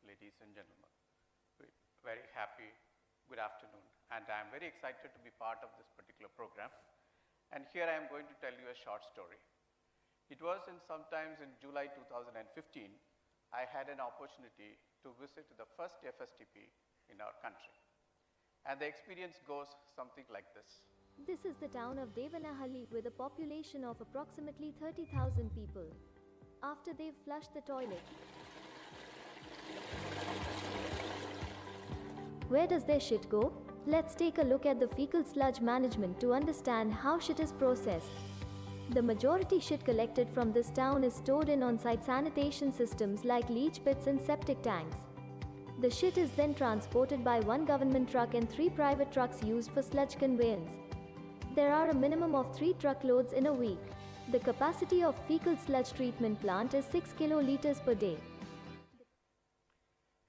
ladies and gentlemen. Very happy, good afternoon, and I am very excited to be part of this particular program. And here I am going to tell you a short story. It was sometimes in July 2015, I had an opportunity to visit the first FSTP in our country. And the experience goes something like this. This is the town of Devanahalli with a population of approximately 30,000 people. After they've flushed the toilet, where does their shit go? Let's take a look at the fecal sludge management to understand how shit is processed. The majority shit collected from this town is stored in on-site sanitation systems like leach pits and septic tanks. The shit is then transported by one government truck and 3 private trucks used for sludge conveyance. There are a minimum of 3 truckloads in a week. The capacity of fecal sludge treatment plant is 6 kiloliters per day.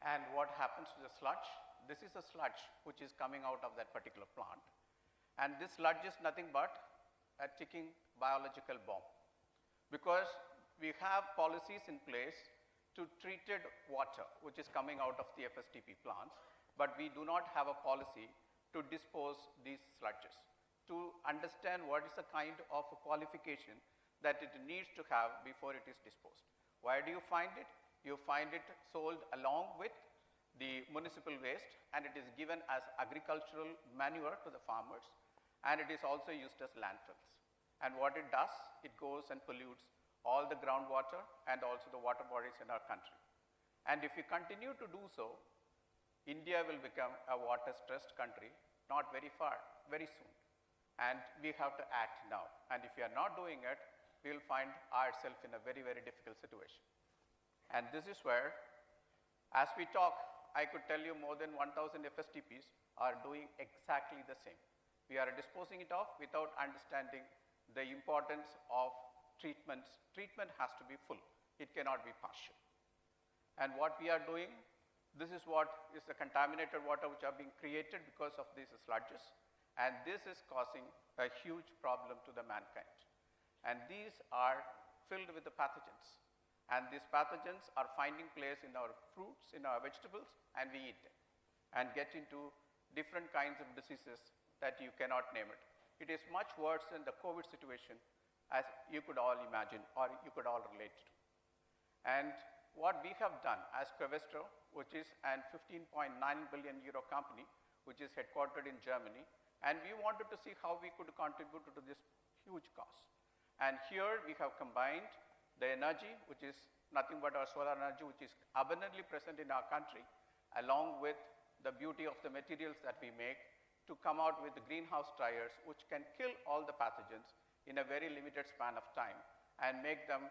And what happens to the sludge? This is a sludge which is coming out of that particular plant. And this sludge is nothing but a ticking biological bomb. Because we have policies in place to treated water which is coming out of the FSTP plants, but we do not have a policy to dispose these sludges, to understand what is the kind of qualification that it needs to have before it is disposed. Where do you find it? You find it sold along with the municipal waste, and it is given as agricultural manure to the farmers, and it is also used as landfills. And what it does, it goes and pollutes all the groundwater and also the water bodies in our country. And if we continue to do so, India will become a water-stressed country not very far, very soon. And we have to act now. And if we are not doing it, we will find ourselves in a very, very difficult situation. And this is where, as we talk, I could tell you more than 1,000 FSTPs are doing exactly the same. We are disposing it off without understanding the importance of treatments. Treatment has to be full. It cannot be partial. And what we are doing, this is what is the contaminated water which are being created because of these sludges. And this is causing a huge problem to the mankind. And these are filled with the pathogens. And these pathogens are finding place in our fruits, in our vegetables, and we eat them and get into different kinds of diseases that you cannot name it. It is much worse than the COVID situation, as you could all imagine or you could all relate to. And what we have done as Covestro, which is an 15.9 billion euro company, which is headquartered in Germany, and we wanted to see how we could contribute to this huge cause. And here we have combined the energy, which is nothing but our solar energy, which is abundantly present in our country, along with the beauty of the materials that we make, to come out with the greenhouse dryers, which can kill all the pathogens in a very limited span of time and make them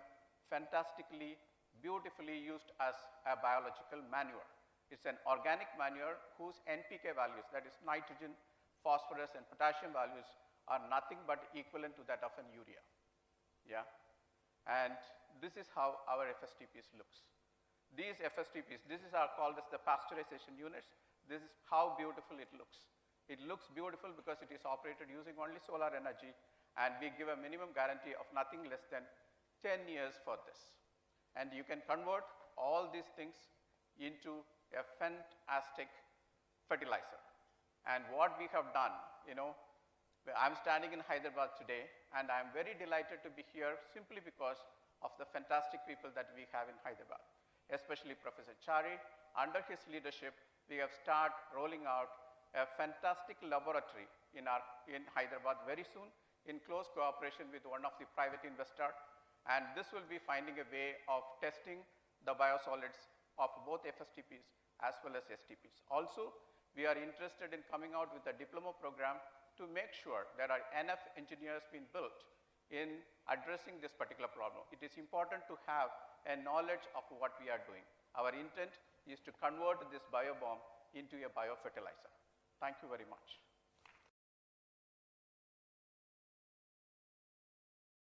fantastically, beautifully used as a biological manure. It's an organic manure whose NPK values, that is nitrogen, phosphorus, and potassium values, are nothing but equivalent to that of an urea. Yeah? And this is how our FSTPs looks. These FSTPs, this is called as the pasteurization units. This is how beautiful it looks. It looks beautiful because it is operated using only solar energy, and we give a minimum guarantee of nothing less than 10 years for this. And you can convert all these things into a fantastic fertilizer. And what we have done, I'm standing in Hyderabad today, and I'm very delighted to be here simply because of the fantastic people that we have in Hyderabad, especially Professor Chari. Under his leadership, we have started rolling out a fantastic laboratory in Hyderabad very soon, in close cooperation with one of the private investors. And this will be finding a way of testing the biosolids of both FSTPs as well as STPs. Also, we are interested in coming out with a diploma program to make sure there are enough engineers being built in addressing this particular problem. It is important to have a knowledge of what we are doing. Our intent is to convert this biobomb into a biofertilizer. Thank you very much.